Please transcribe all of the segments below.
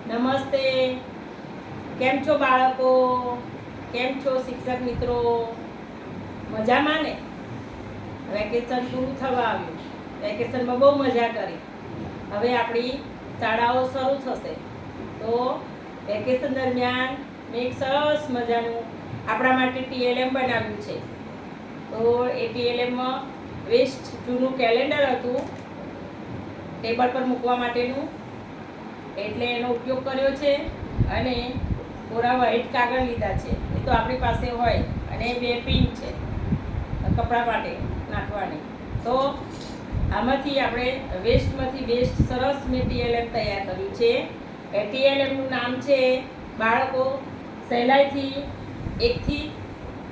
નમસ્તે. કેમ છો બાળકો? કેમ છો શિક્ષક મિત્રો? મજામાં ને? વેકેશન પૂરું થવા આવ્યું. વેકેશનમાં બહુ મજા કરી. હવે આપણી શાળાઓ શરૂ થશે. તો વેકેશન દરમિયાન મેં એક સરસ મજાનું આપણા માટે ટીએલએમ બનાવ્યું છે. તો એ ટીએલએમમાં વેસ્ટ જૂનું કેલેન્ડર હતું ટેબલ પર મૂકવા માટેનું, એટલે એનો ઉપયોગ કર્યો છે. અને કોરા વ્હાઈટ કાગળ લીધા છે, એ તો આપણી પાસે હોય, અને 2 પિન છે કપડાં માટે નાખવાની. તો આમાંથી આપણે વેસ્ટમાંથી બેસ્ટ સરસ મેં ટીએલએમ તૈયાર કર્યું છે. એ ટીએલએમનું નામ છે બાળકો સહેલાઈથી 1 થી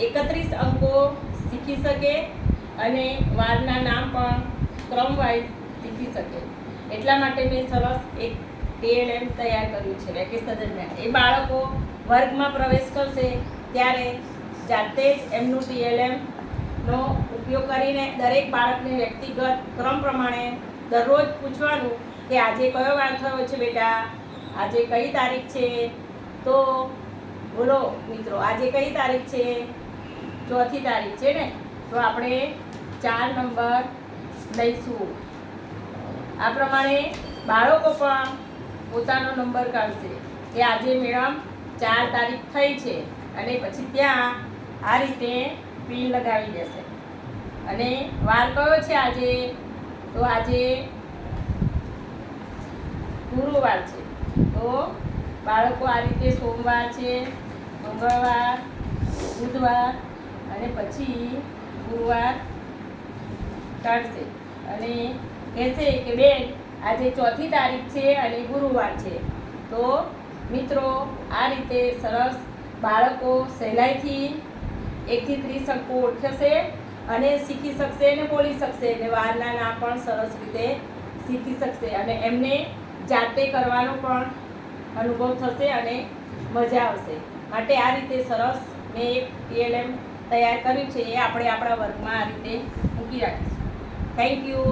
31 અંકો શીખી શકે અને વારના નામ પણ ક્રમવાઇઝ શીખી શકે. એટલા માટે મેં સરસ એક ટીએલએમ તૈયાર કર્યું છે વેકેશન દરમિયાન. એ બાળકો વર્ગમાં પ્રવેશ કરશે ત્યારે જાતે જ એમનું ટીએલએમનો ઉપયોગ કરીને દરેક બાળકને વ્યક્તિગત ક્રમ પ્રમાણે દરરોજ પૂછવાનું કે આજે કયો વાર થયો છે બેટા, આજે કઈ તારીખ છે? તો બોલો મિત્રો, આજે કઈ તારીખ છે? 4મી તારીખ છે ને? તો આપણે 4 નંબર લઈશું. આ પ્રમાણે બાળકો પણ પોતાનો નંબર કાઢશે કે આજે મેડમ 4 તારીખ થઈ છે, અને પછી ત્યાં આ રીતે પિન લગાવી દેશે. અને વાર કયો છે આજે? તો આજે ગુરુવાર છે. તો બાળકો આ રીતે સોમવાર છે, મંગળવાર, બુધવાર અને પછી ગુરુવાર કાઢશે અને કહેશે કે બેન આજે 4મી તારીખ છે અને ગુરુવાર છે. તો મિત્રો, આ રીતે સરસ બાળકો સહેલાઈથી 1 થી 30 અંકો ઓળખશે અને શીખી શકશે અને બોલી શકશે, અને વારના નામ પણ સરસ રીતે શીખી શકશે, અને એમને જાતે કરવાનો પણ અનુભવ થશે અને મજા આવશે. માટે આ રીતે સરસ મેં એક ટીએલએમ તૈયાર કર્યું છે. એ આપણે આપણા વર્ગમાં આ રીતે મૂકી રાખીશું. Thank you.